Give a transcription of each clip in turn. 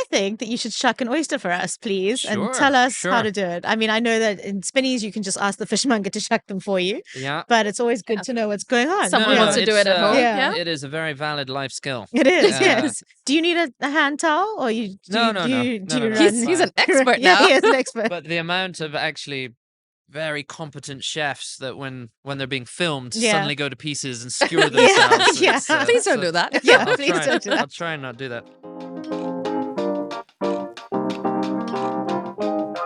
think that you should shuck an oyster for us, please, and tell Sure, us how to sure. do it. I mean, I know that in spinnies you can just ask the fishmonger to shuck them for you, Yeah. but it's always good to know what's going on. Someone wants to do it at home. Yeah. It is a very valid life skill. It is, yes. Do you need a hand towel, or you? No. He's an expert now. Yeah, he is an expert. But the amount of actually very competent chefs that when they're being filmed suddenly go to pieces and skewer themselves. Yeah. Please don't do that. Yeah, please don't do that. I'll try and not do that.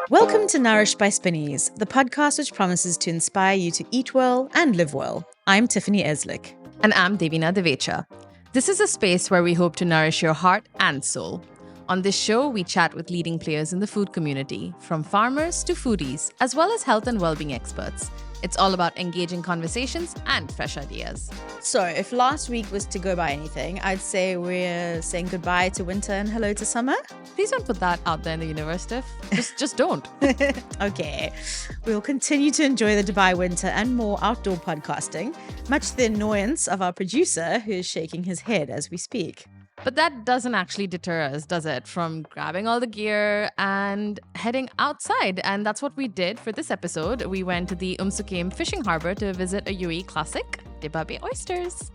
Welcome to Nourished by Spinnies, the podcast which promises to inspire you to eat well and live well. I'm Tiffany Eslick. And I'm Devina Divecha. This is a space where we hope to nourish your heart and soul. On this show, we chat with leading players in the food community, from farmers to foodies, as well as health and well-being experts. It's all about engaging conversations and fresh ideas. So, if last week was to go by anything, I'd say we're saying goodbye to winter and hello to summer. Please don't put that out there in the universe, Tiff. Just don't. Okay. We'll continue to enjoy the Dubai winter and more outdoor podcasting, much to the annoyance of our producer, who is shaking his head as we speak. But that doesn't actually deter us, does it, from grabbing all the gear and heading outside? And that's what we did for this episode. We went to the Suqueim Fishing Harbour to visit a UAE classic, Dibba Bay Oysters.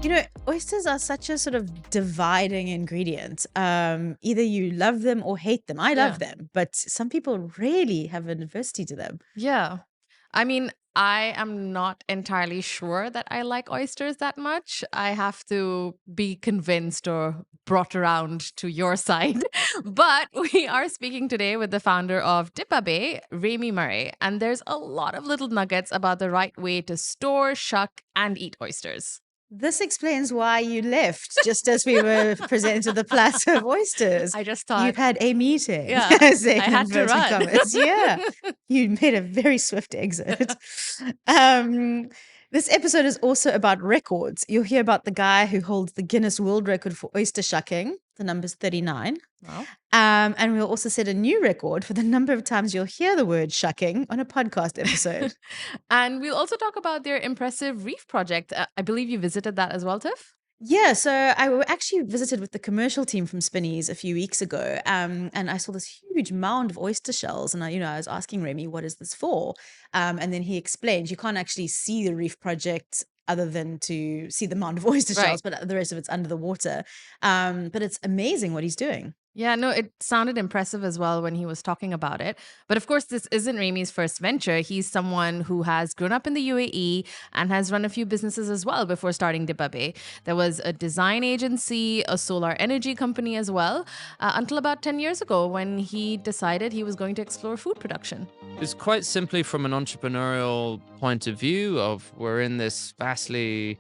You know, oysters are such a sort of dividing ingredient. Either you love them or hate them. I love them, but some people really have an adversity to them. Yeah. I mean, I am not entirely sure that I like oysters that much. I have to be convinced or brought around to your side. But we are speaking today with the founder of Dibba Bay, Ramie Murray. And there's a lot of little nuggets about the right way to store, shuck, and eat oysters. This explains why you left just as we were presented the platter of oysters. I just thought you've had a meeting. Yeah, I had to run. Yeah, you made a very swift exit. This episode is also about records. You'll hear about the guy who holds the Guinness World Record for oyster shucking. The number's 39. Wow. And we'll also set a new record for the number of times you'll hear the word shucking on a podcast episode. And we'll also talk about their impressive reef project. I believe you visited that as well, Tiff? Yeah, so I actually visited with the commercial team from Spinnies a few weeks ago, and I saw this huge mound of oyster shells, and I was asking Ramie, what is this for? And then he explained, you can't actually see the reef project other than to see the mound of oyster shells, but the rest of it's under the water. But it's amazing what he's doing. Yeah, no, it sounded impressive as well when he was talking about it. But of course, this isn't Ramie's first venture. He's someone who has grown up in the UAE and has run a few businesses as well before starting Dibba Bay. There was a design agency, a solar energy company as well, until about 10 years ago when he decided he was going to explore food production. It's quite simply from an entrepreneurial point of view of we're in this vastly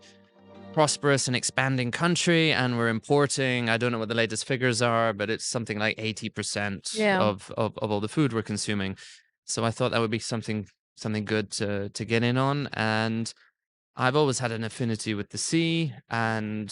prosperous and expanding country and we're importing, I don't know what the latest figures are, but it's something like 80% of all the food we're consuming. So I thought that would be something good to get in on. And I've always had an affinity with the sea. And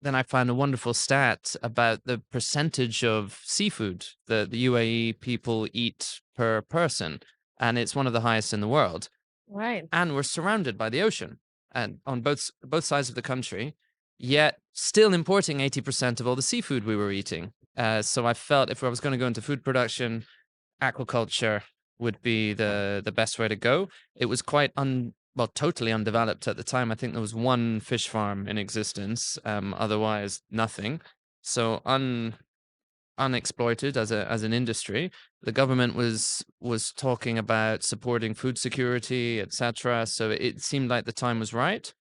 then I found a wonderful stat about the percentage of seafood that the UAE people eat per person. And it's one of the highest in the world. Right. And we're surrounded by the ocean. And on both sides of the country, yet still importing 80% of all the seafood we were eating. So I felt if I was going to go into food production, aquaculture would be the best way to go. It was quite totally undeveloped at the time. I think there was one fish farm in existence, otherwise nothing. So unexploited as an industry. The government was talking about supporting food security, etc. So it seemed like the time was right.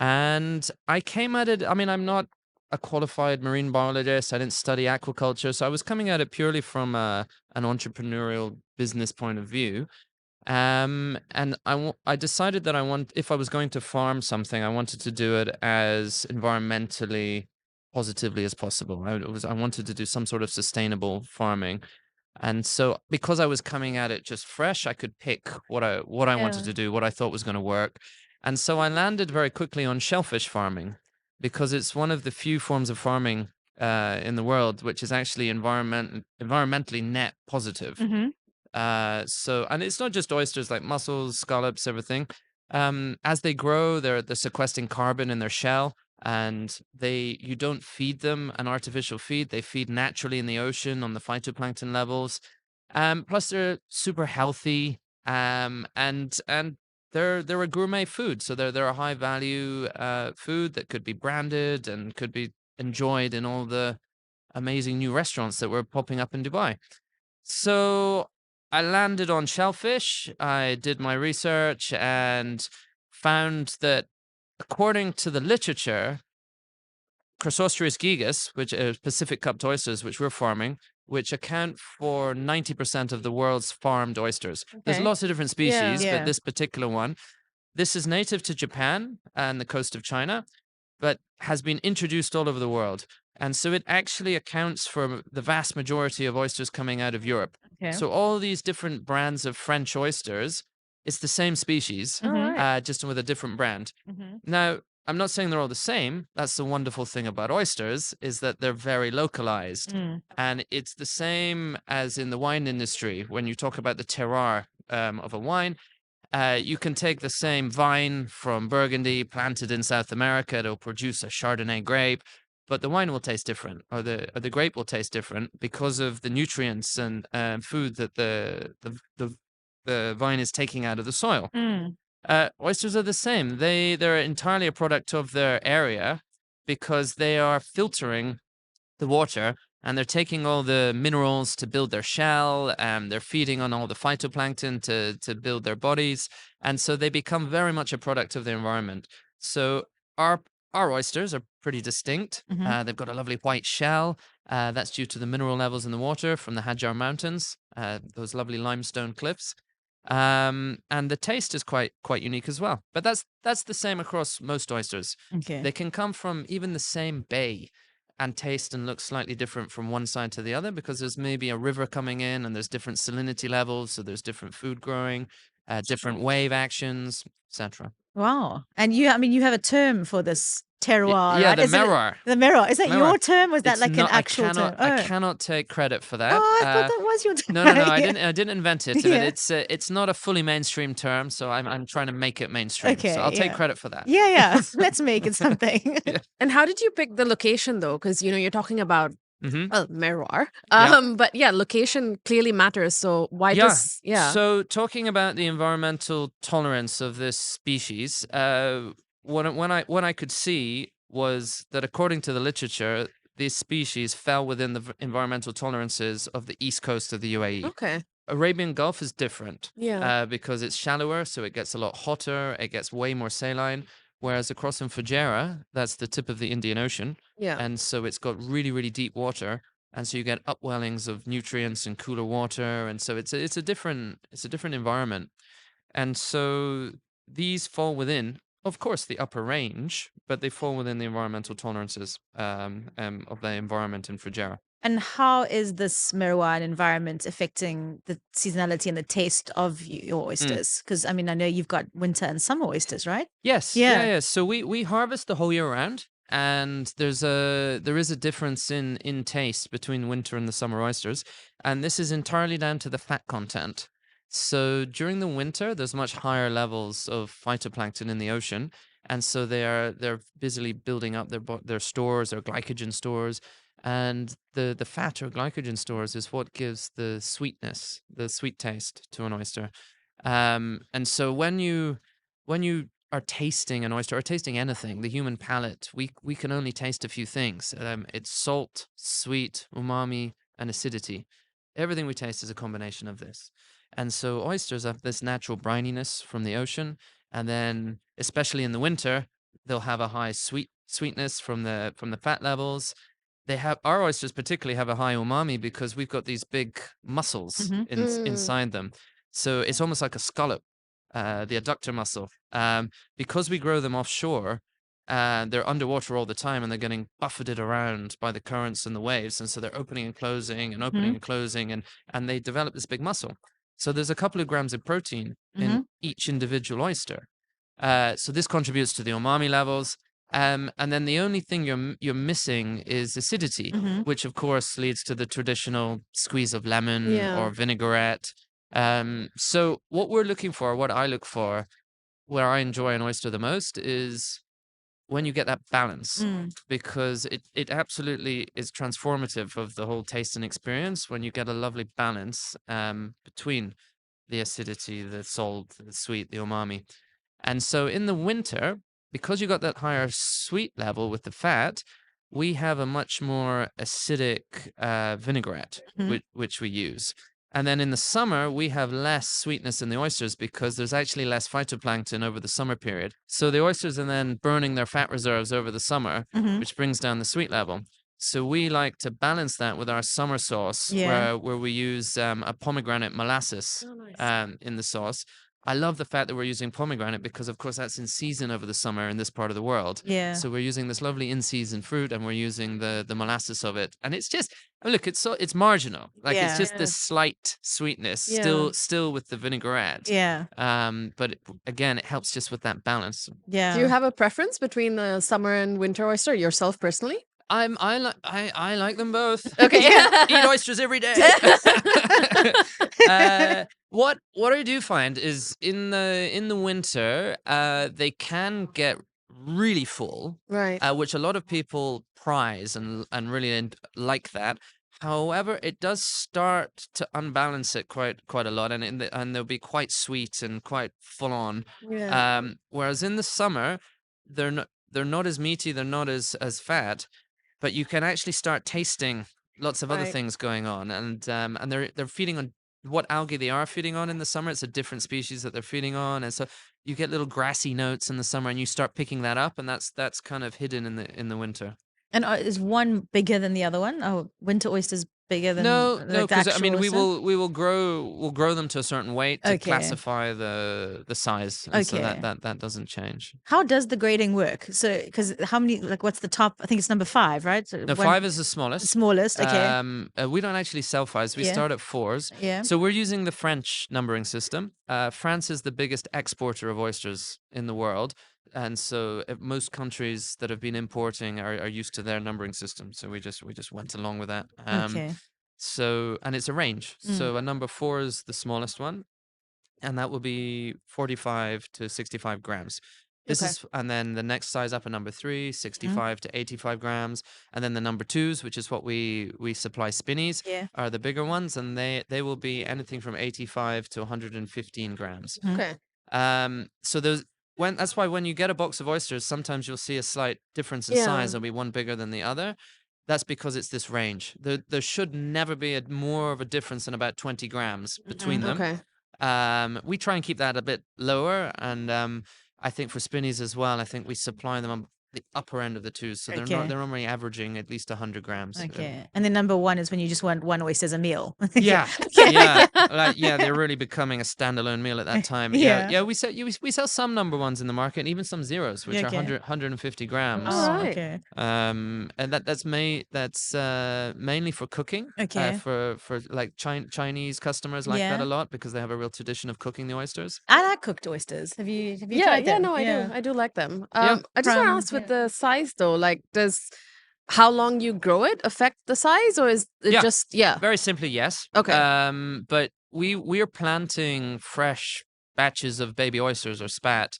And I came at it, I mean, I'm not a qualified marine biologist. I didn't study aquaculture. So I was coming at it purely from an entrepreneurial business point of view. And I decided that if I was going to farm something, I wanted to do it as environmentally positively as possible. I wanted to do some sort of sustainable farming. And so because I was coming at it just fresh, I could pick what I wanted to do, what I thought was going to work. And so I landed very quickly on shellfish farming because it's one of the few forms of farming in the world which is actually environmentally net positive. Mm-hmm. And it's not just oysters, like mussels, scallops, everything. As they grow, they're sequestering carbon in their shell. and you don't feed them an artificial feed. They feed naturally in the ocean on the phytoplankton levels. Plus they're super healthy, and they're a gourmet food, so they're a high value food that could be branded and could be enjoyed in all the amazing new restaurants that were popping up in Dubai. So I landed on shellfish. I did my research and found that, according to the literature, Chrysosteris gigas, which are Pacific cupped oysters, which we're farming, which account for 90% of the world's farmed oysters. There's Okay. lots of different species, Yeah. but this particular one, this is native to Japan and the coast of China, but has been introduced all over the world. And so it actually accounts for the vast majority of oysters coming out of Europe. Okay. So all these different brands of French oysters, it's the same species, Mhm. just with a different brand. Mhm. Now, I'm not saying they're all the same. That's the wonderful thing about oysters, is that they're very localized. Mm. And it's the same as in the wine industry. When you talk about the terroir of a wine, you can take the same vine from Burgundy, planted in South America, it'll produce a Chardonnay grape, but the wine will taste different, or the grape will taste different because of the nutrients and food that the vine is taking out of the soil. Mm. Oysters are the same. They're entirely a product of their area because they are filtering the water, and they're taking all the minerals to build their shell, and they're feeding on all the phytoplankton to build their bodies, and so they become very much a product of the environment. So our oysters are pretty distinct. Mhm. They've got a lovely white shell. That's due to the mineral levels in the water from the Hajar Mountains, those lovely limestone cliffs. And the taste is quite unique as well. But that's the same across most oysters. Okay. They can come from even the same bay and taste and look slightly different from one side to the other because there's maybe a river coming in and there's different salinity levels, so there's different food growing, different wave actions, etc. Wow. And I mean, you have a term for this terroir, Yeah, right? the mirror. The mirror. Is that Mirror. your term? Was that It's like an not. actual term? I cannot take credit for that. Oh, I thought that was your term. No. I Yeah. didn't invent it. But Yeah. it's not a fully mainstream term, so I'm trying to make it mainstream. Okay. So I'll take Yeah. credit for that. Yeah. Let's make it something. Yeah. And how did you pick the location though? Because you're talking about Meroir. Yeah. But yeah, location clearly matters. So why does So talking about the environmental tolerance of this species, when I could see was that according to the literature, this species fell within the environmental tolerances of the east coast of the UAE. Okay. Arabian Gulf is different. Yeah. Because it's shallower, so it gets a lot hotter, it gets way more saline. Whereas across in Fujairah, that's the tip of the Indian Ocean, Yeah. and so it's got really, really deep water, and so you get upwellings of nutrients and cooler water, and so it's a different environment, and so these fall within, of course, the upper range, but they fall within the environmental tolerances of the environment in Fujairah. And how is this Merowan environment affecting the seasonality and the taste of your oysters? Because I mean, I know you've got winter and summer oysters, right? Yes. Yeah. Yeah. So we harvest the whole year round, and there is a difference in taste between winter and the summer oysters, and this is entirely down to the fat content. So during the winter, there's much higher levels of phytoplankton in the ocean, and so they're busily building up their stores, their glycogen stores, and the fat or glycogen stores is what gives the sweetness, the sweet taste to an oyster. And so when you are tasting an oyster or tasting anything, the human palate, we can only taste a few things. It's salt, sweet, umami, and acidity. Everything we taste is a combination of this. And so oysters have this natural brininess from the ocean, and then especially in the winter, they'll have a high sweetness from the fat levels. Our oysters particularly have a high umami because we've got these big muscles inside them. So it's almost like a scallop, the adductor muscle. Because we grow them offshore, they're underwater all the time and they're getting buffeted around by the currents and the waves. And so they're opening and closing and opening and closing, and they develop this big muscle. So there's a couple of grams of protein in each individual oyster. So this contributes to the umami levels. And then the only thing you're missing is acidity, which of course leads to the traditional squeeze of lemon or vinaigrette. So what we're looking for, what I look for, where I enjoy an oyster the most is when you get that balance, Mm. because it absolutely is transformative of the whole tasting experience when you get a lovely balance between the acidity, the salt, the sweet, the umami. And so in the winter, because you got that higher sweet level with the fat, we have a much more acidic vinaigrette, Mhm. which we use. And then in the summer, we have less sweetness in the oysters because there's actually less phytoplankton over the summer period. So the oysters are then burning their fat reserves over the summer, Mhm. which brings down the sweet level. So we like to balance that with our summer sauce, Yeah. where we use a pomegranate molasses Oh, nice. in the sauce. I love the fact that we're using pomegranate because, of course, that's in season over the summer in this part of the world. Yeah. So we're using this lovely in-season fruit, and we're using the molasses of it, and it's just look, it's marginal, like it's Yeah. just Yeah. this slight sweetness, Yeah. still with the vinaigrette. Yeah. But again, it helps just with that balance. Yeah. Do you have a preference between the summer and winter oyster yourself personally? I like them both. Okay. Eat oysters every day. What I do find is in the winter, they can get really full, Right. which a lot of people prize and really like that. However, it does start to unbalance it quite a lot, and they'll be quite sweet and quite full on. Yeah. Whereas in the summer, they're not as meaty, they're not as fat, but you can actually start tasting lots of other Right. things going on, and they're feeding on what algae they are feeding on in the summer. It's a different species that they're feeding on, and so you get little grassy notes in the summer, and you start picking that up, and that's kind of hidden in the winter. And is one bigger than the other one? Oh, winter oysters bigger than No, like the because I actual mean oyster? we'll grow them to a certain weight to Okay. classify the size, and so Okay. that doesn't change. How does the grading work? So, because how many? Like, what's the top? I think it's number 5, right? So No, 5 is the smallest. smallest. Okay. We don't actually sell 5s. We Yeah. start at 4s. Yeah. So we're using the French numbering system. France is the biggest exporter of oysters in the world, and so most countries that have been importing are used to their numbering system. So we just went along with that. Okay. So, and it's a range. Mm. So a number 4 is the smallest one, and that will be 45 to 65 grams. This Okay. is, and then the next size up, a number 3, 65 to 85 grams, and then the number 2s, which is what we supply spinnies, Yeah. are the bigger ones, and they will be anything from 85 to 115 grams. Okay. So that's why when you get a box of oysters, sometimes you'll see a slight difference in Yeah. size. There'll be one bigger than the other. That's because it's this range. There should never be more of a difference than about 20 grams between them. Okay. We try and keep that a bit lower, and I think for spinnies as well, I think we supply them on the upper end of the 2s, so Okay. they're only averaging at least 100 grams. Okay. And then number 1 is when you just want one oyster as a meal. Yeah, Okay. yeah, they're really becoming a standalone meal at that time. Yeah. Yeah. We sell some number 1s in the market, and even some 0s, which are Okay. 150 grams. All Oh, right. okay. And that's mainly for cooking. Okay. For like Chinese customers like that Yeah. a lot because they have a real tradition of cooking the oysters. I like cooked oysters. Have you Yeah, tried them? no, I do. I do like them. Yeah. I just want to From- ask with the size though, like does how long you grow it affect the size, or is it Yeah. just Very simply, yes. Okay. But we're planting fresh batches of baby oysters or spat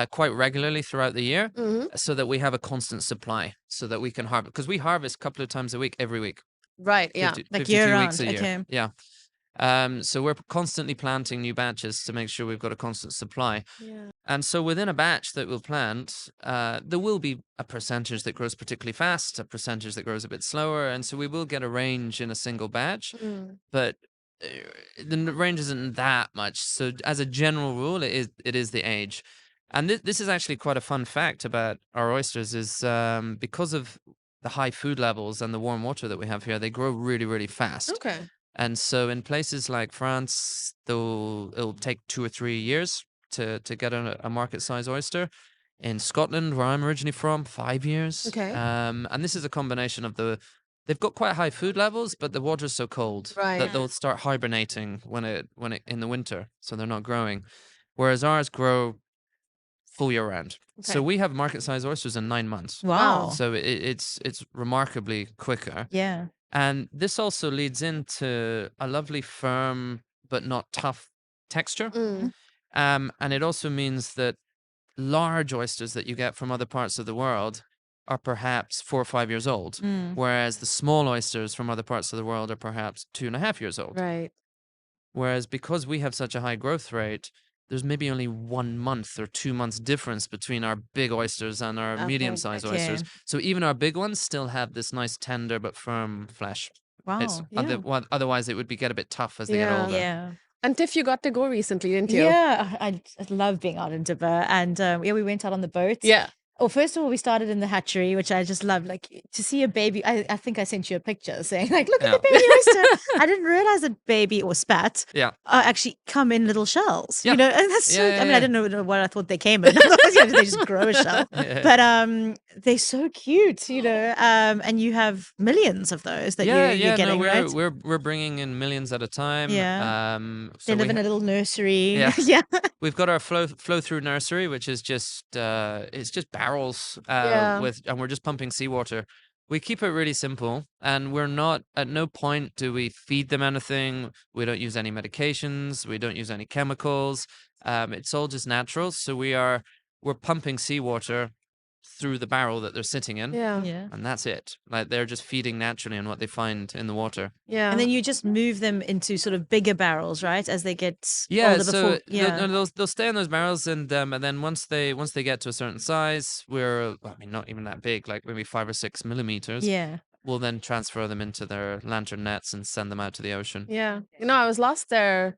quite regularly throughout the year, so that we have a constant supply, so that we can harvest, because we harvest a couple of times a week, every week. Right, yeah. 50 Like 52 year weeks a round, year. okay. Yeah. So we're constantly planting new batches to make sure we've got a constant supply. Yeah. And so within a batch that we'll plant, there will be a percentage that grows particularly fast, a percentage that grows a bit slower, and so we will get a range in a single batch, but the range isn't that much. So as a general rule, it is the age. And this is actually quite a fun fact about our oysters is because of the high food levels and the warm water that we have here, they grow really, really fast. Okay. And so in places like France, it'll take 2 or 3 years to get a market size oyster. In Scotland, where I'm originally from, 5 years. Okay. And this is a combination of they've got quite high food levels, but the water's so cold Right. that they'll start hibernating when it in the winter, so they're not growing. Whereas ours grow full year round. Okay. So we have market size oysters in 9 months. Wow. So it's remarkably quicker. Yeah. And this also leads into a lovely firm but not tough texture. Mm. And it also means that large oysters that you get from other parts of the world are perhaps 4 or 5 years old, Mm. whereas the small oysters from other parts of the world are perhaps 2.5 years old. Right. Whereas because we have such a high growth rate, there's maybe only 1 month or 2 months difference between our big oysters and our Okay, medium-sized oysters. okay. So even our big ones still have this nice tender but firm flesh. It's Wow. otherwise it would get a bit tough as they get Yeah. older. Yeah. And Tiff, you got to go recently, didn't you? Yeah, I love being out in Dibba, and yeah, we went out on the boat. Yeah. Well, first of all, we started in the hatchery, which I just love. Like to see a baby. I think I sent you a picture saying, like, look at the Yeah. baby oyster. I didn't realize that baby or spat Yeah. actually come in little shells. Yeah. You know, and that's so. Yeah, yeah, I mean, yeah. I didn't know what I thought they came in. I thought, you know, they just grow a shell. Yeah. But they're so cute. You know, and you have millions of those that you're getting, no, right? we're bringing in millions at a time. Yeah. So They live in a little nursery. Yeah. Yeah. we've got our flow through nursery, which is just it's just barrels Yeah. and we're just pumping seawater. We keep it really simple, and we're not at no point do we feed them anything. We don't use any medications. We don't use any chemicals. It's all just natural. So we're pumping seawater through the barrel that they're sitting in. Yeah. Yeah. And that's it. Like they're just feeding naturally on what they find in the water. Yeah. And then you just move them into sort of bigger barrels, right? As they get Yeah, older so before. Yeah. they'll stay in those barrels, and then once they get to a certain size, not even that big, like maybe 5 or 6 millimeters. Yeah. We'll then transfer them into their lantern nets and send them out to the ocean. Yeah. You know, I was last there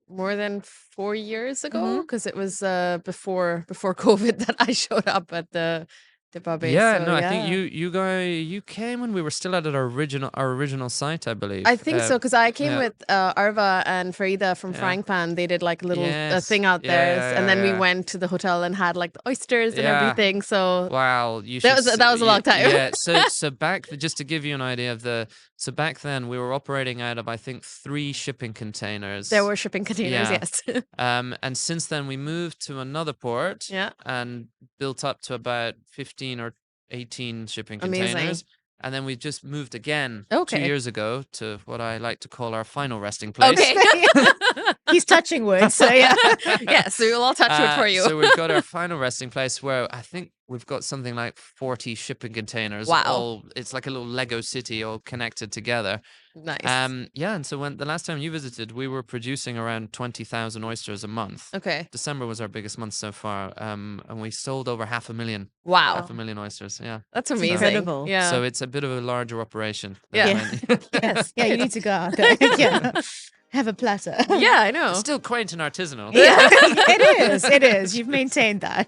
more than 4 years ago because it was before COVID that I showed up at the Dibba Bay. Yeah, so, no, I think you came when we were still at our original site, I believe. I think so because I came yeah. with Arva and Farida from Yeah. Frying Pan. They did like a little Yes. thing out Yeah, there, yeah, and then we yeah. went to the hotel and had like the oysters and Yeah. everything. So Wow, you That should was- that was a long time. Yeah, so just to give you an idea of back then we were operating out of I think 3 shipping containers. there were shipping containers. Yeah. Yes. And since then we moved to another port. Yeah. And built up to about 15 or 18 shipping Amazing. containers. And then we just moved again Okay. 2 years ago to what I like to call our final resting place. Okay. He's touching words, so yeah. Yes, we will all touch wood for you. So we've got our final resting place where I think we've got something like 40 shipping containers. Wow. It's like a little Lego city all connected together. Nice. Yeah, and so when the last time you visited, we were producing around 20,000 oysters a month. Okay. December was our biggest month so far, and we sold over 500,000 Wow. oysters. Yeah, That's amazing. incredible. Yeah. so it's a bit of a larger operation. Yeah. Yes. Yeah, you need to go out there. Yeah. Have a platter. yeah, I know. Still quaint and artisanal. Yeah, it is. It is. You've maintained that.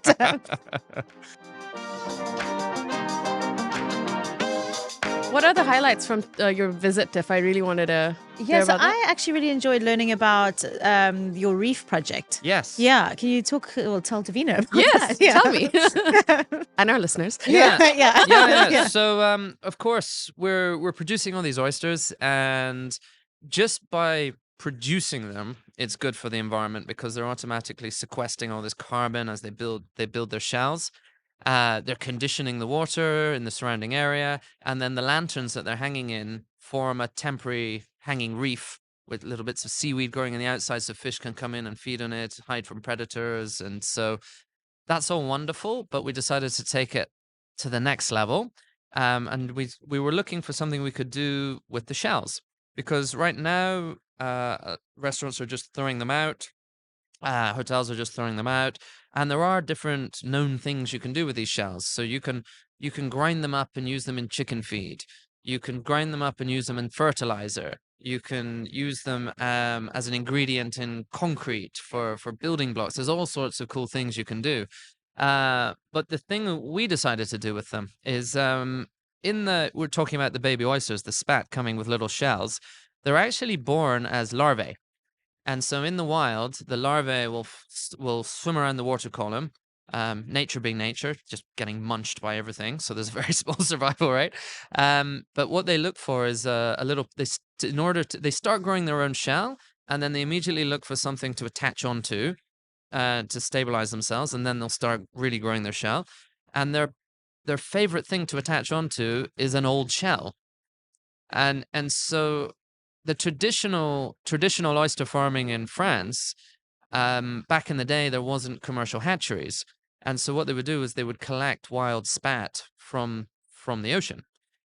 What are the highlights from your visit, Tiff? I really wanted to hear Yeah, so about that. I actually really enjoyed learning about your reef project. Yes. Yeah, can you tell Devina about Yes, that? Yeah. tell me. And our listeners. Yeah, yeah. Yeah. So, of course, we're producing all these oysters, and just by producing them, it's good for the environment because they're automatically sequestering all this carbon as they build their shells. They're conditioning the water in the surrounding area, and then the lanterns that they're hanging in form a temporary hanging reef with little bits of seaweed growing on the outside, so fish can come in and feed on it, hide from predators, and so that's all wonderful. But we decided to take it to the next level, and we were looking for something we could do with the shells because right now restaurants are just throwing them out. Hotels are just throwing them out, and there are different known things you can do with these shells. So you can grind them up and use them in chicken feed. You can grind them up and use them in fertilizer. You can use them as an ingredient in concrete for building blocks. There's all sorts of cool things you can do. But the thing that we decided to do with them is we're talking about the baby oysters, the spat coming with little shells. They're actually born as larvae. And so in the wild, the larvae will swim around the water column, nature being nature, just getting munched by everything. So there's a very small survival rate. But what they look for is they start growing their own shell, and then they immediately look for something to attach onto to stabilize themselves, and then they'll start really growing their shell. And their favorite thing to attach onto is an old shell. And so the traditional oyster farming in France, back in the day, there wasn't commercial hatcheries. And so what they would do is they would collect wild spat from the ocean.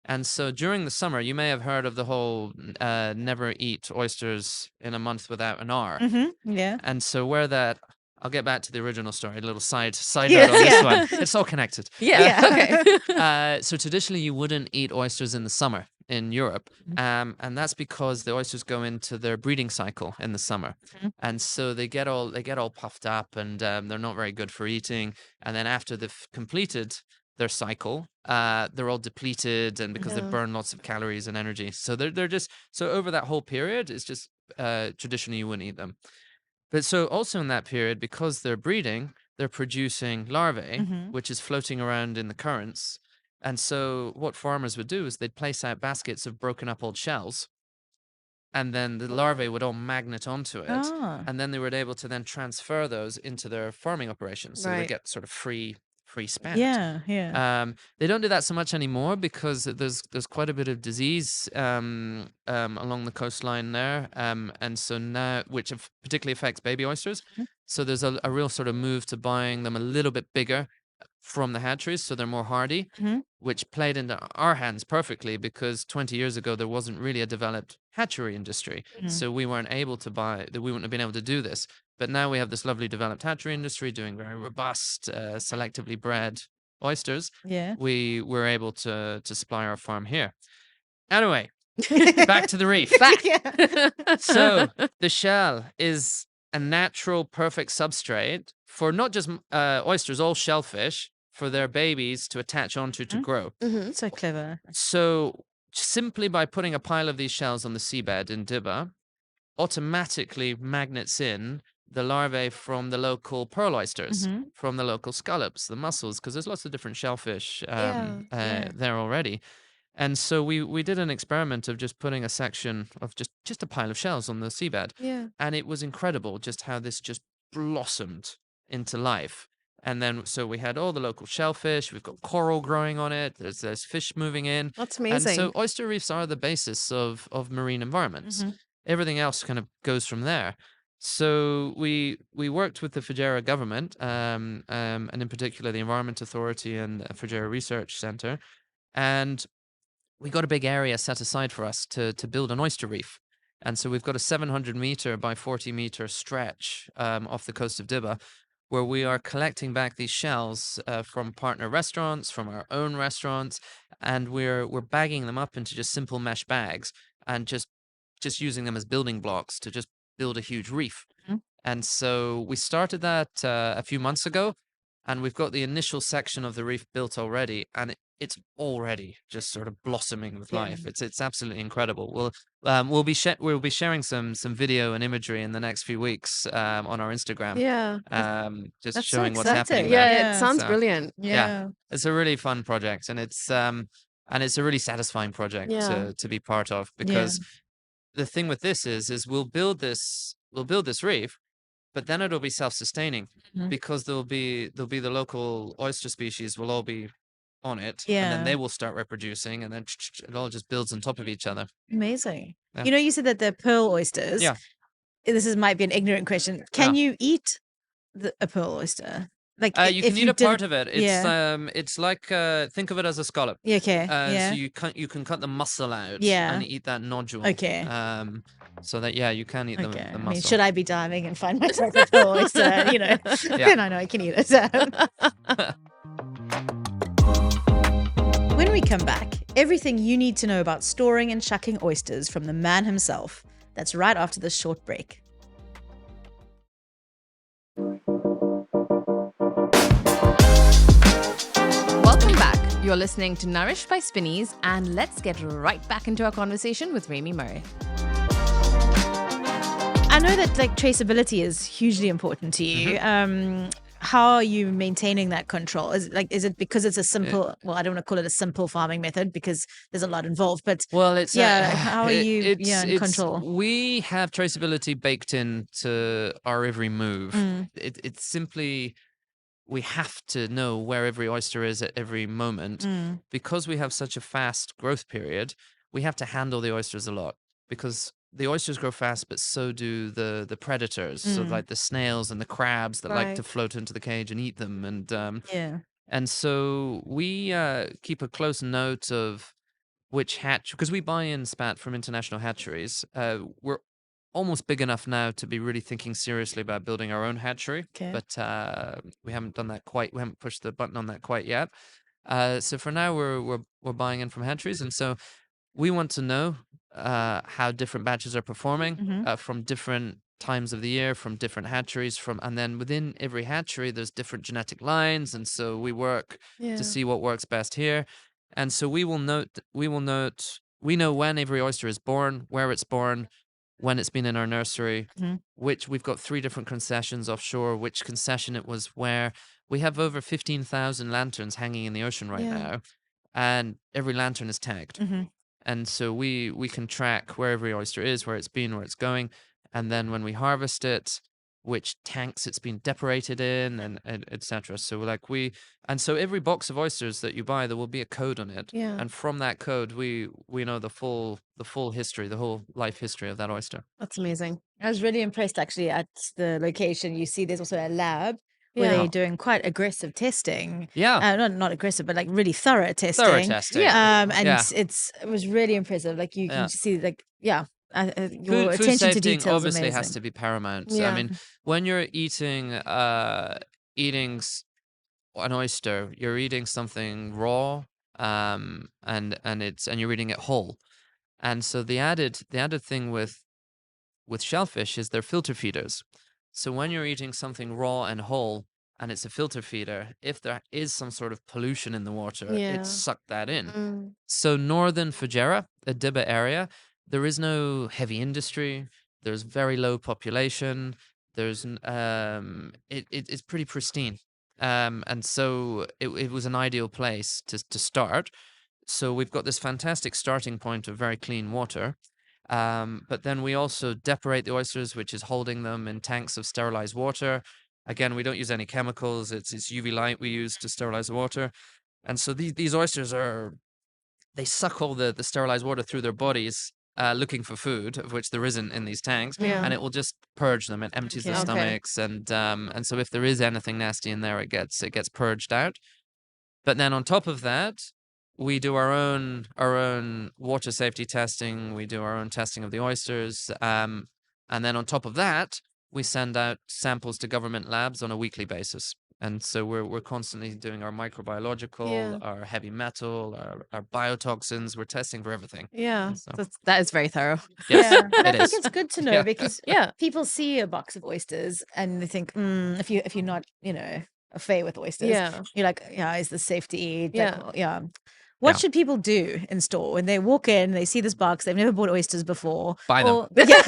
And so during the summer, you may have heard of the whole never eat oysters in a month without an R. Yeah. And so I'll get back to the original story, a little side Yeah, note on this yeah. one. It's all connected. Yeah. Okay. So traditionally, you wouldn't eat oysters in the summer in Europe, and that's because the oysters go into their breeding cycle in the summer, and so they get all puffed up, and they're not very good for eating. And then after they've completed their cycle, they're all depleted, and because they burn lots of calories and energy, so they're just so over that whole period, it's just traditionally you wouldn't eat them. But so also in that period, because they're breeding, they're producing larvae, which is floating around in the currents. And so what farmers would do is they'd place out baskets of broken up old shells, and then the larvae would all magnet onto it. Ah. And then they were able to then transfer those into their farming operations. So they would Right. get sort of free spat. Yeah. They don't do that so much anymore because there's quite a bit of disease along the coastline there, and so now, which particularly affects baby oysters. So there's a real sort of move to buying them a little bit bigger from the hatcheries, so they're more hardy, which played into our hands perfectly because 20 years ago there wasn't really a developed hatchery industry, so we weren't able to we wouldn't have been able to do this. But now we have this lovely developed hatchery industry doing very robust, selectively bred oysters. Yeah. We were able to supply our farm here. Anyway, back to the reef. Yeah. So the shell is a natural, perfect substrate for not just oysters, all shellfish, for their babies to attach onto to grow. So clever. So simply by putting a pile of these shells on the seabed in Dibba, automatically magnets in the larvae from the local pearl oysters, from the local scallops, the mussels, because there's lots of different shellfish there already. And so we did an experiment of just putting a section of just a pile of shells on the seabed. Yeah. And it was incredible just how this just blossomed into life. And then, so we had all the local shellfish, we've got coral growing on it, there's fish moving in. That's And amazing. so oyster reefs are the basis of marine environments. Everything else kind of goes from there. So we worked with the Fujairah government, and in particular the Environment Authority and the Fujairah Research Centre, and we got a big area set aside for us to build an oyster reef. And so we've got a 700 meter by 40 meter stretch off the coast of Dibba, where we are collecting back these shells from partner restaurants, from our own restaurants, and we're bagging them up into just simple mesh bags and just using them as building blocks to just build a huge reef. And so we started that a few months ago, and we've got the initial section of the reef built already, and it's already just sort of blossoming with life. It's absolutely incredible. We'll be sharing some video and imagery in the next few weeks on our Instagram. Yeah. Just That's so showing what's happening exciting. there. Yeah, it sounds So, brilliant. Yeah. It's a really fun project, and it's a really satisfying project Yeah. to be part of, because the thing with this is we'll build this reef, but then it'll be self-sustaining because there'll be the local oyster species will all be on it, and then they will start reproducing, and then it all just builds on top of each other. Amazing. Yeah. You know, you said that they're pearl oysters. Yeah. This might be an ignorant question. Can you eat a pearl oyster? Like You can eat a part of it. It's like think of it as a scallop. Yeah, okay. So you can cut the muscle out Yeah. and eat that nodule. Okay. So that you can eat the muscle. I mean, should I be diving and find myself a pearl oyster? You know, then I know I can eat it. When we come back, everything you need to know about storing and shucking oysters from the man himself. That's right after this short break. Welcome back. You're listening to Nourished by Spinneys, and let's get right back into our conversation with Ramie Murray. I know that like traceability is hugely important to you. How are you maintaining that control? Is it because it's a simple? Well, I don't want to call it a simple farming method because there's a lot involved. But well, it's how are you in control? We have traceability baked into our every move. It's simply we have to know where every oyster is at every moment because we have such a fast growth period. We have to handle the oysters a lot because the oysters grow fast, but so do the predators. So Mm. like the snails and the crabs that like to Right. float into the cage and eat them. Yeah. And so we keep a close note of which hatch, because we buy in spat from international hatcheries. We're almost big enough now to be really thinking seriously about building our own hatchery, Okay. but we haven't done that quite. We haven't pushed the button on that quite yet. So for now, we're buying in from hatcheries, and so we want to know how different batches are performing Mhm. from different times of the year, from different hatcheries, and then within every hatchery, there's different genetic lines, and so we work to Yeah. see what works best here. And so we know when every oyster is born, where it's born, when it's been in our nursery, Mhm. which we've got 3 different concessions offshore, which concession it was where. We have over 15,000 lanterns hanging in the ocean right Yeah. now, and every lantern is tagged. Mhm. And so we can track where every oyster is, where it's been, where it's going, and then when we harvest it, which tanks it's been depurated in, and etc. So and so every box of oysters that you buy, there will be a code on it, Yeah. and from that code, we know the full history, the whole life history of that oyster. That's amazing. I was really impressed actually at the location. You see, there's also a lab where Yeah. they're doing quite aggressive testing. Yeah, Not aggressive, but like really thorough thorough testing. testing. Yeah. And Yeah, it was really impressive. Like you can yeah. just see, like your Food attention to safety detail is obviously has amazing. to be paramount. I Yeah. mean, when you're eating an oyster, you're eating something raw, and you're eating it whole. And so the added thing with shellfish is they're filter feeders. So when you're eating something raw and whole and it's a filter feeder, if there is some sort of pollution in the water, it Yeah. sucked that in. Mm. So northern Fujairah, the Dibba area, there is no heavy industry. There's very low population. It's pretty pristine. And so it was an ideal place to start. So we've got this fantastic starting point of very clean water. But then we also depurate the oysters, which is holding them in tanks of sterilized water. Again, we don't use any chemicals. It's UV light we use to sterilize the water. And so these oysters they suck all the sterilized water through their bodies, looking for food, of which there isn't in these tanks, Yeah. and it will just purge them. It empties their Okay. Okay. stomachs, and so if there is anything nasty in there, it gets purged out. But then on top of that, we do our own water safety testing. We do our own testing of the oysters, and then on top of that, we send out samples to government labs on a weekly basis. And so we're constantly doing our microbiological, Yeah. our heavy metal, our biotoxins. We're testing for everything. Yeah. And so That is very thorough. yes, Yeah, but I it think is. it's good to know Yeah, because Yeah. people see a box of oysters and they think, if you're not, a fay with oysters, Yeah. you're like, yeah, is this safe to eat? Like, Yeah. yeah. What yeah. should people do in store when they walk in, they see this box, they've never bought oysters before, Buy them. or yeah,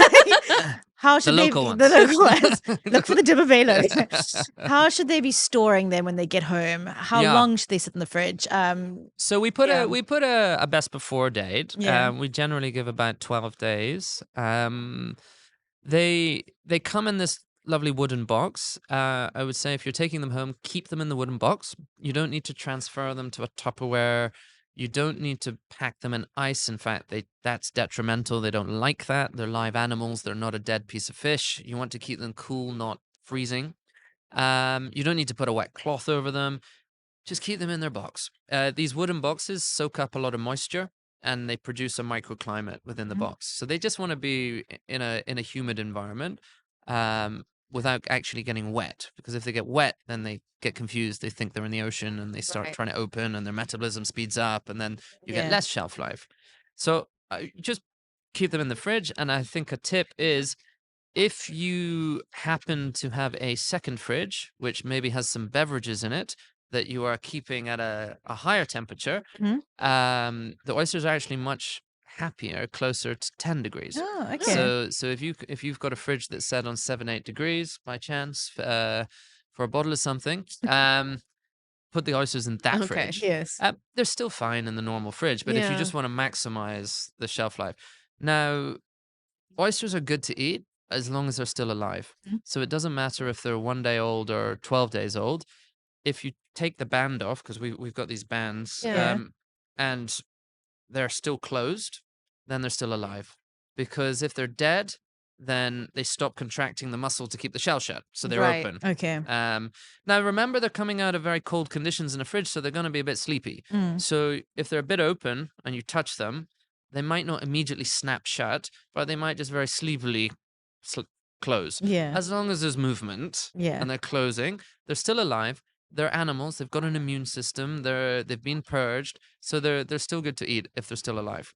how The should they local the ones. local ones look for the Dibba Bay oysters. How should they be storing them when they get home? How Yeah. long should they sit in the fridge? So we put Yeah. a best before date. Yeah. We generally give about 12 days. They come in this lovely wooden box. I would say if you're taking them home, keep them in the wooden box. You don't need to transfer them to a Tupperware. You don't need to pack them in ice. In fact, that's detrimental. They don't like that. They're live animals. They're not a dead piece of fish. You want to keep them cool, not freezing. You don't need to put a wet cloth over them. Just keep them in their box. These wooden boxes soak up a lot of moisture and they produce a microclimate within the Mhm. box. So they just want to be in a humid environment, without actually getting wet. Because if they get wet, then they get confused. They think they're in the ocean and they start Right. trying to open, and their metabolism speeds up, and then you get Yeah. less shelf life. So just keep them in the fridge. And I think a tip is, if you happen to have a second fridge, which maybe has some beverages in it that you are keeping at a higher temperature, Mhm. the oysters are actually much happier closer to 10 degrees. Oh, okay. So if you've got a fridge that's set on 7-8 degrees by chance, for a bottle of something, put the oysters in that Okay. fridge. Yes. They're still fine in the normal fridge, but if you Yeah. just want to maximize the shelf life. Now, oysters are good to eat as long as they're still alive. Mhm. So it doesn't matter if they're 1 day old or 12 days old. If you take the band off, because we've got these bands, Yeah. and they're still closed, then they're still alive. because if they're dead, then they stop contracting the muscle to keep the shell shut, so they're Right. open. Okay. Now remember, they're coming out of very cold conditions in a fridge, so they're going to be a bit sleepy. So if they're a bit open and you touch them, they might not immediately snap shut, but they might just very sleepily close. Yeah. As long as there's movement Yeah. and they're closing, they're still alive. They're animals. They've got an immune system. They've been purged, so they're still good to eat if they're still alive.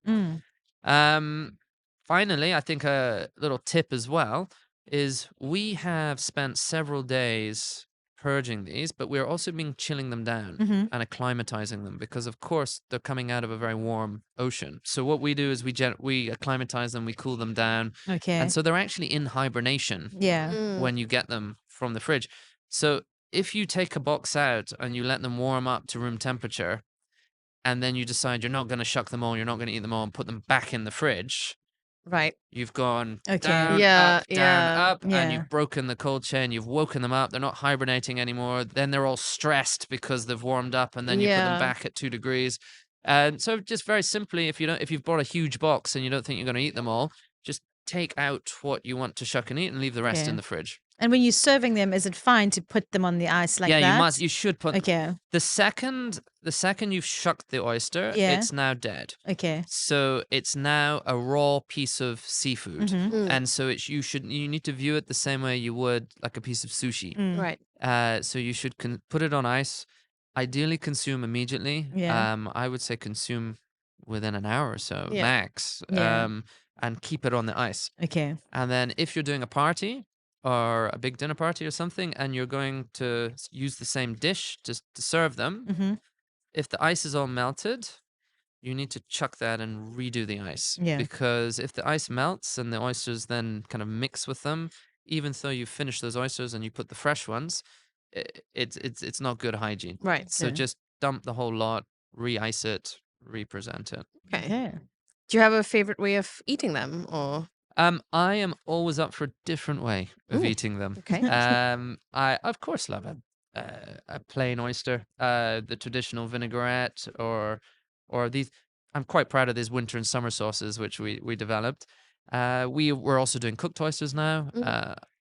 Finally, I think a little tip as well is we have spent several days purging these, but we're also been chilling them down and acclimatizing them because, of course, they're coming out of a very warm ocean. So what we do is we acclimatize them, we cool them down, Okay. and so they're actually in hibernation Yeah. when you get them from the fridge. So if you take a box out and you let them warm up to room temperature, and then you decide you're not going to shuck them all, you're not going to eat them all, and put them back in the fridge, Right. you've gone Okay. down, Yeah, down, up, yeah. and you've broken the cold chain. You've woken them up. They're not hibernating anymore. Then they're all stressed because they've warmed up, and then you put them Yeah. back at 2 degrees. And so, just very simply, if you've bought a huge box and you don't think you're going to eat them all, just take out what you want to shuck and eat, and leave the rest Okay. in the fridge. And when you're serving them, is it fine to put them on the ice like that? Yeah, you should put. Okay. The second you've shucked the oyster, Yeah. it's now dead. Okay. So it's now a raw piece of seafood, Mm-hmm. and so you need to view it the same way you would like a piece of sushi. Right. So you should put it on ice, ideally consume immediately. Yeah. I would say consume within an hour or so Yeah. max. Yeah. And keep it on the ice. Okay. And then if you're doing a party or a big dinner party or something, and you're going to use the same dish to serve them, Mm-hmm. if the ice is all melted, you need to chuck that and redo the ice. Yeah. Because if the ice melts and the oysters then kind of mix with them, even though you finish those oysters and you put the fresh ones, it's not good hygiene. Right. So Okay. just dump the whole lot, re-ice it, re-present it. Okay. Okay. Do you have a favorite way of eating them, or? I am always up for a different way of Ooh, eating them. Okay. I of course love a plain oyster, the traditional vinaigrette, or these. I'm quite proud of these winter and summer sauces which we developed. We're also doing cooked oysters now.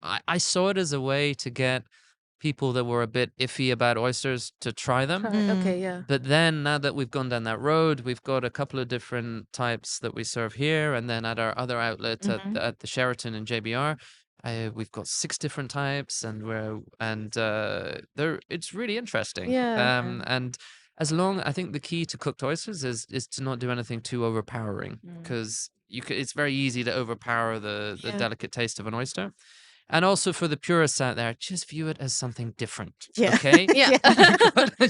I saw it as a way to get people that were a bit iffy about oysters to try them. Okay. Yeah. But then now that we've gone down that road, we've got a couple of different types that we serve here, and then at our other outlet at the Sheraton in JBR, we've got 6 different types, and it's really interesting. Yeah. And I think the key to cooked oysters is to not do anything too overpowering, because it's very easy to overpower the Yeah. delicate taste of an oyster. And also for the purists out there, just view it as something different. Yeah. Okay? Yeah.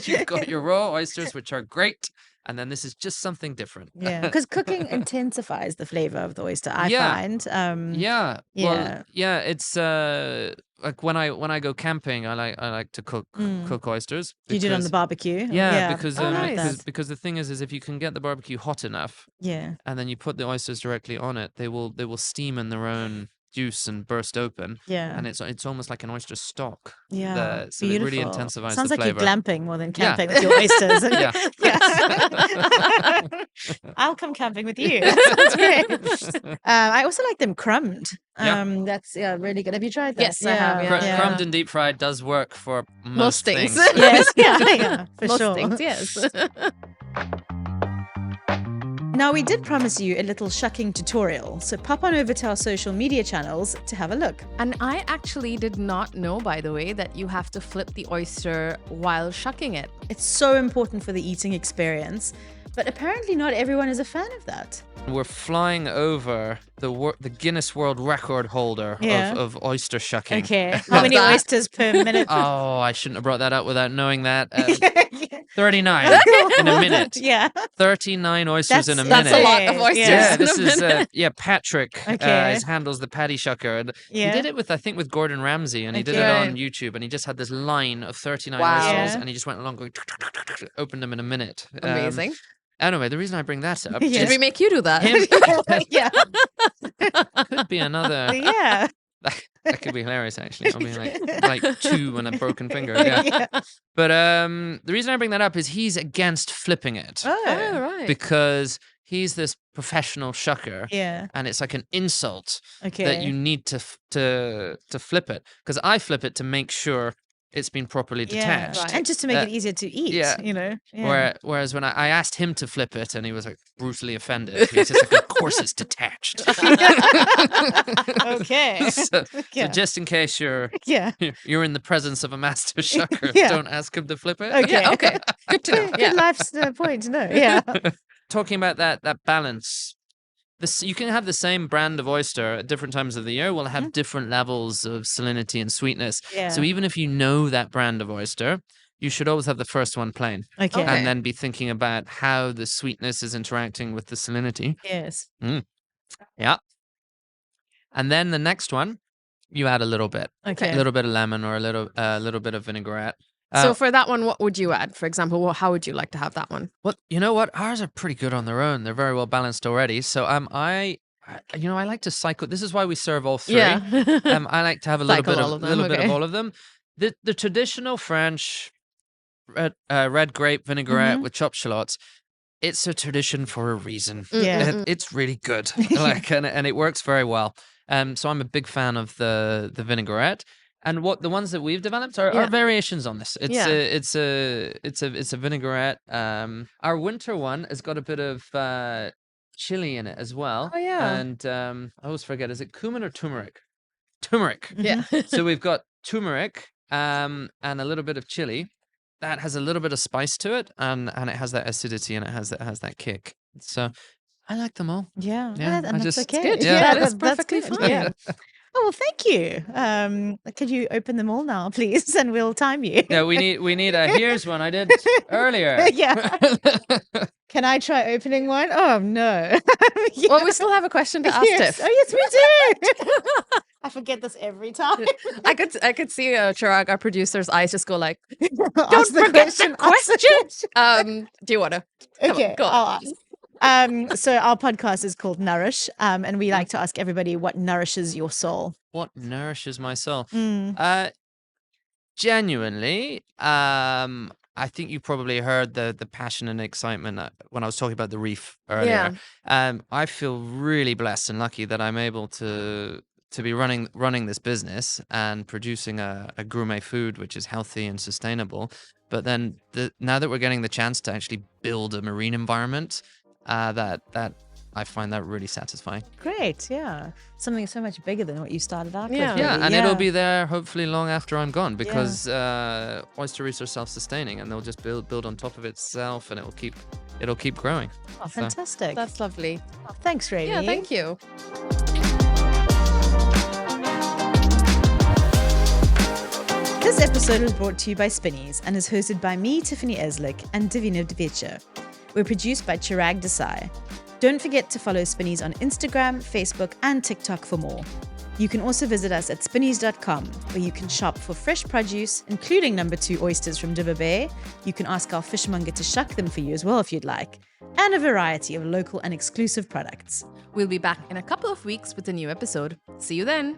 You've got your raw oysters, which are great, and then this is just something different. Yeah. Because cooking intensifies the flavor of the oyster, I Yeah. find. Yeah. Yeah. Well, yeah, it's like when I go camping, I like to cook oysters. You do it on the because- barbecue. Yeah, because Oh, nice. because the thing is if you can get the barbecue hot enough Yeah. and then you put the oysters directly on it, they will steam in their own juice and burst open. Yeah. And it's almost like an oyster stock. Yeah. So it really Beautiful. intensifies Sounds the like flavor. you're glamping more than Yeah. camping with your oysters. Yeah. Yeah. I'll come camping with you. That sounds great. I also like them crumbed. Yeah. That's really good. Have you tried that? Yes, I have, yeah. Crumbed and deep fried does work for most Most things. things. Yes. Yeah. For Most sure. things, yes. Now, we did promise you a little shucking tutorial, so pop on over to our social media channels to have a look. And I actually did not know, by the way, that you have to flip the oyster while shucking it. It's so important for the eating experience, but apparently not everyone is a fan of that. We're flying over the Guinness World Record holder Yeah. of oyster shucking. Okay. How many that? oysters per minute? Oh, I shouldn't have brought that up without knowing that. Yeah. 39 in a minute. Yeah. 39 oysters in a minute. That's a lot of oysters. Yeah, in a this is minute. Patrick Okay. handles the paddy shucker, and Yeah. he did it with Gordon Ramsay, and he did it Okay. on YouTube, and he just had this line of 39 Wow. oysters, Yeah. and he just went along going opened them in a minute. Amazing. Anyway, the reason I bring that up Yeah. Should we make you do that? him Yeah. could be another. Yeah. That could be hilarious, actually. I mean, like 2 and a broken finger. Yeah. But the reason I bring that up is he's against flipping it Oh. Oh, right. because he's this professional shucker, Yeah. and it's like an insult Okay. that you need to flip it, because I flip it to make sure it's been properly detached. Right. And just to make Uh, it easier to eat, yeah. Yeah. Whereas when I asked him to flip it, and he was like brutally offended. He was just like, "Of course it's detached." Okay. so Yeah. just in case you're Yeah. in the presence of a master shucker, Yeah. don't ask him to flip it. Okay. Yeah, okay. Good to know. Good Yeah. life's point to know. Yeah. Talking about that balance. You can have the same brand of oyster at different times of the year will have different levels of salinity and sweetness. Yeah. So even if you know that brand of oyster, you should always have the first one plain. Okay. Okay. And then be thinking about how the sweetness is interacting with the salinity. Yes. Yeah. And then the next one, you add a little bit. Okay. A little bit of lemon or a little bit of vinaigrette. So for that one, what would you add? For example, how would you like to have that one? Well, you know what? Ours are pretty good on their own. They're very well balanced already. So I like to cycle. This is why we serve all three. Yeah. I like to have a little Cycle bit all of of them, bit of okay. all of them. The traditional French red grape vinaigrette with chopped shallots. It's a tradition for a reason. Yeah. It's really good. and it works very well. So I'm a big fan of the vinaigrette. And the ones that we've developed are variations on this. It's a vinaigrette. Our winter one has got a bit of chili in it as well. Oh, yeah. And I always forget, is it cumin or turmeric? Turmeric. Yeah. So we've got turmeric and a little bit of chili. That has a little bit of spice to it, and it has that acidity, and it has that kick. So I like them all. Yeah. Yeah, And I that's just- okay. Good. Yeah, that's that's perfectly good. fine. Yeah. Oh, well, thank you. Could you open them all now, please? And we'll time you. Yeah, we need a here's one I did earlier. Yeah. Can I try opening one? Oh, no. Yeah. Well, we still have a question to ask Yes. Tiff. Oh, yes, we do. I forget this every time. I could see Chirag, our producer's eyes just go like, Ask the forget the ask the question. do you want to? Come on, Okay, go on. I'll ask. So our podcast is called Nourish, and we like to ask everybody what nourishes your soul. What nourishes my soul? Mm. Genuinely, I think you probably heard the passion and excitement when I was talking about the reef earlier. I feel really blessed and lucky that I'm able to be running this business and producing a gourmet food which is healthy and sustainable. But then now that we're getting the chance to actually build a marine environment, that I find that really satisfying. Great, yeah. Something so much bigger than what you started out Yeah. with. Yeah, really. and it'll be there hopefully long after I'm gone, because oyster reefs are self-sustaining, and they'll just build on top of itself, and it'll keep growing. Oh, fantastic. That's lovely. Oh, thanks, Ramie. Yeah, thank you. This episode was brought to you by Spinneys and is hosted by me, Tiffany Eslick, and Devina Divecha. We're produced by Chirag Desai. Don't forget to follow Spinneys on Instagram, Facebook, and TikTok for more. You can also visit us at spinneys.com, where you can shop for fresh produce, including number 2 oysters from Dibba Bay. You can ask our fishmonger to shuck them for you as well if you'd like, and a variety of local and exclusive products. We'll be back in a couple of weeks with a new episode. See you then.